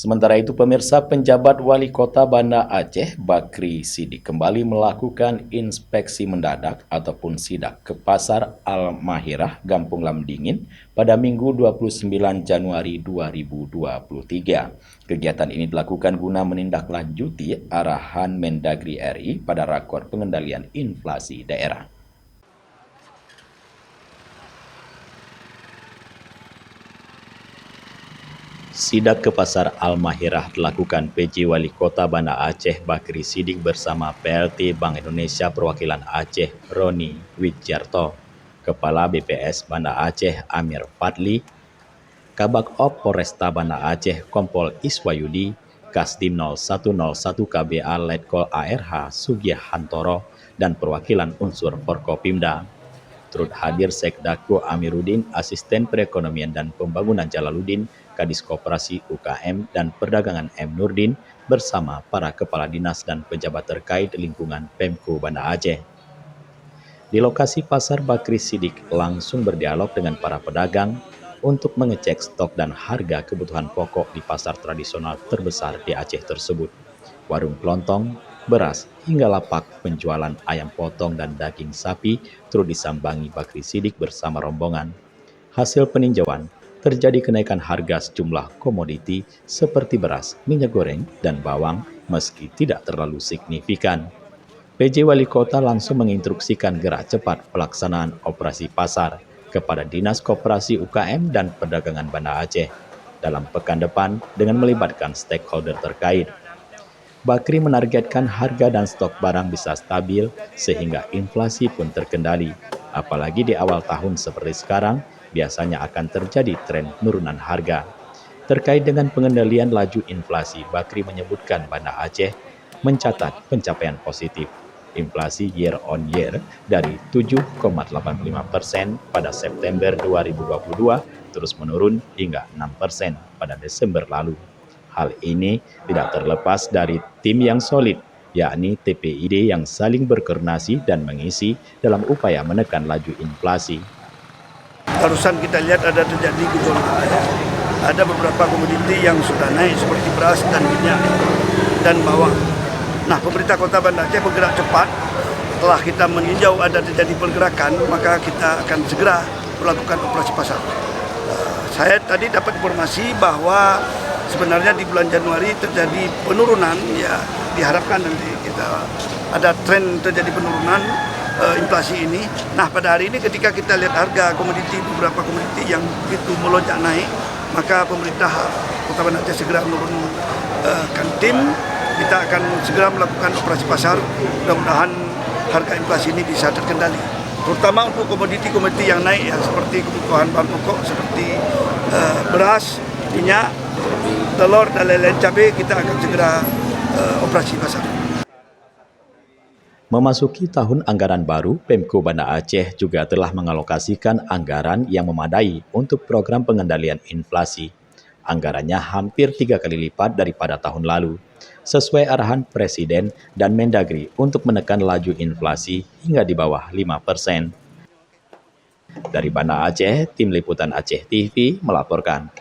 Sementara itu, pemirsa, penjabat Wali Kota Banda Aceh, Bakri Siddik, kembali melakukan inspeksi mendadak ataupun sidak ke Pasar Al-Mahirah, Gampung Lamdingin pada Minggu 29 Januari 2023. Kegiatan ini dilakukan guna menindaklanjuti arahan Mendagri RI pada Rakor Pengendalian Inflasi Daerah. Sidak ke Pasar Al-Mahirah dilakukan PJ Wali Kota Banda Aceh Bakri Siddik bersama PLT Bank Indonesia Perwakilan Aceh Roni Widjarto, Kepala BPS Banda Aceh Amir Fadli, Kabak Op Polresta Banda Aceh Kompol Iswayudi, Kasdim 0101 KBA Letkol ARH Sugiahantoro, dan perwakilan unsur Forkopimda. Turut hadir Sekdako Amiruddin, Asisten Perekonomian dan Pembangunan Jalaluddin, Kadis Koperasi UKM dan Perdagangan M. Nurdin bersama para kepala dinas dan pejabat terkait lingkungan Pemko Banda Aceh. Di lokasi pasar, Bakri Siddik langsung berdialog dengan para pedagang untuk mengecek stok dan harga kebutuhan pokok di pasar tradisional terbesar di Aceh tersebut. Warung kelontong, beras, hingga lapak penjualan ayam potong dan daging sapi turut disambangi Bakri Siddik bersama rombongan. Hasil peninjauan, terjadi kenaikan harga sejumlah komoditi seperti beras, minyak goreng, dan bawang meski tidak terlalu signifikan. PJ Wali Kota langsung menginstruksikan gerak cepat pelaksanaan operasi pasar kepada Dinas Koperasi UKM dan Perdagangan Banda Aceh dalam pekan depan dengan melibatkan stakeholder terkait. Bakri menargetkan harga dan stok barang bisa stabil sehingga inflasi pun terkendali. Apalagi di awal tahun seperti sekarang, biasanya akan terjadi tren penurunan harga. Terkait dengan pengendalian laju inflasi, Bakri menyebutkan Banda Aceh mencatat pencapaian positif. Inflasi year on year dari 7,85% pada September 2022 terus menurun hingga 6% pada Desember lalu. Hal ini tidak terlepas dari tim yang solid, yakni TPID yang saling berkoordinasi dan mengisi dalam upaya menekan laju inflasi. Barusan kita lihat ada terjadi gejolak. Ada beberapa komoditi yang sudah naik seperti beras dan minyak dan bawang. Nah, pemerintah Kota Banda Aceh bergerak cepat. Setelah kita meninjau ada terjadi pergerakan, maka kita akan segera melakukan operasi pasar. Saya tadi dapat informasi bahwa sebenarnya di bulan Januari terjadi penurunan, ya diharapkan nanti kita ada tren terjadi penurunan inflasi ini. Nah, pada hari ini ketika kita lihat harga komoditi, beberapa komoditi yang begitu melonjak naik, maka pemerintah Kota Banda Aceh segera menurunkan tim. Kita akan segera melakukan operasi pasar. Mudah-mudahan harga inflasi ini bisa terkendali. Terutama untuk komoditi-komoditi yang naik, ya, seperti kebutuhan bahan pokok seperti beras, minyak, telur, dan lain-lain cabai, kita akan segera operasi pasar. Memasuki tahun anggaran baru, Pemko Banda Aceh juga telah mengalokasikan anggaran yang memadai untuk program pengendalian inflasi. Anggarannya hampir 3 kali lipat daripada tahun lalu, sesuai arahan Presiden dan Mendagri untuk menekan laju inflasi hingga di bawah 5%. Dari Banda Aceh, Tim Liputan Aceh TV melaporkan.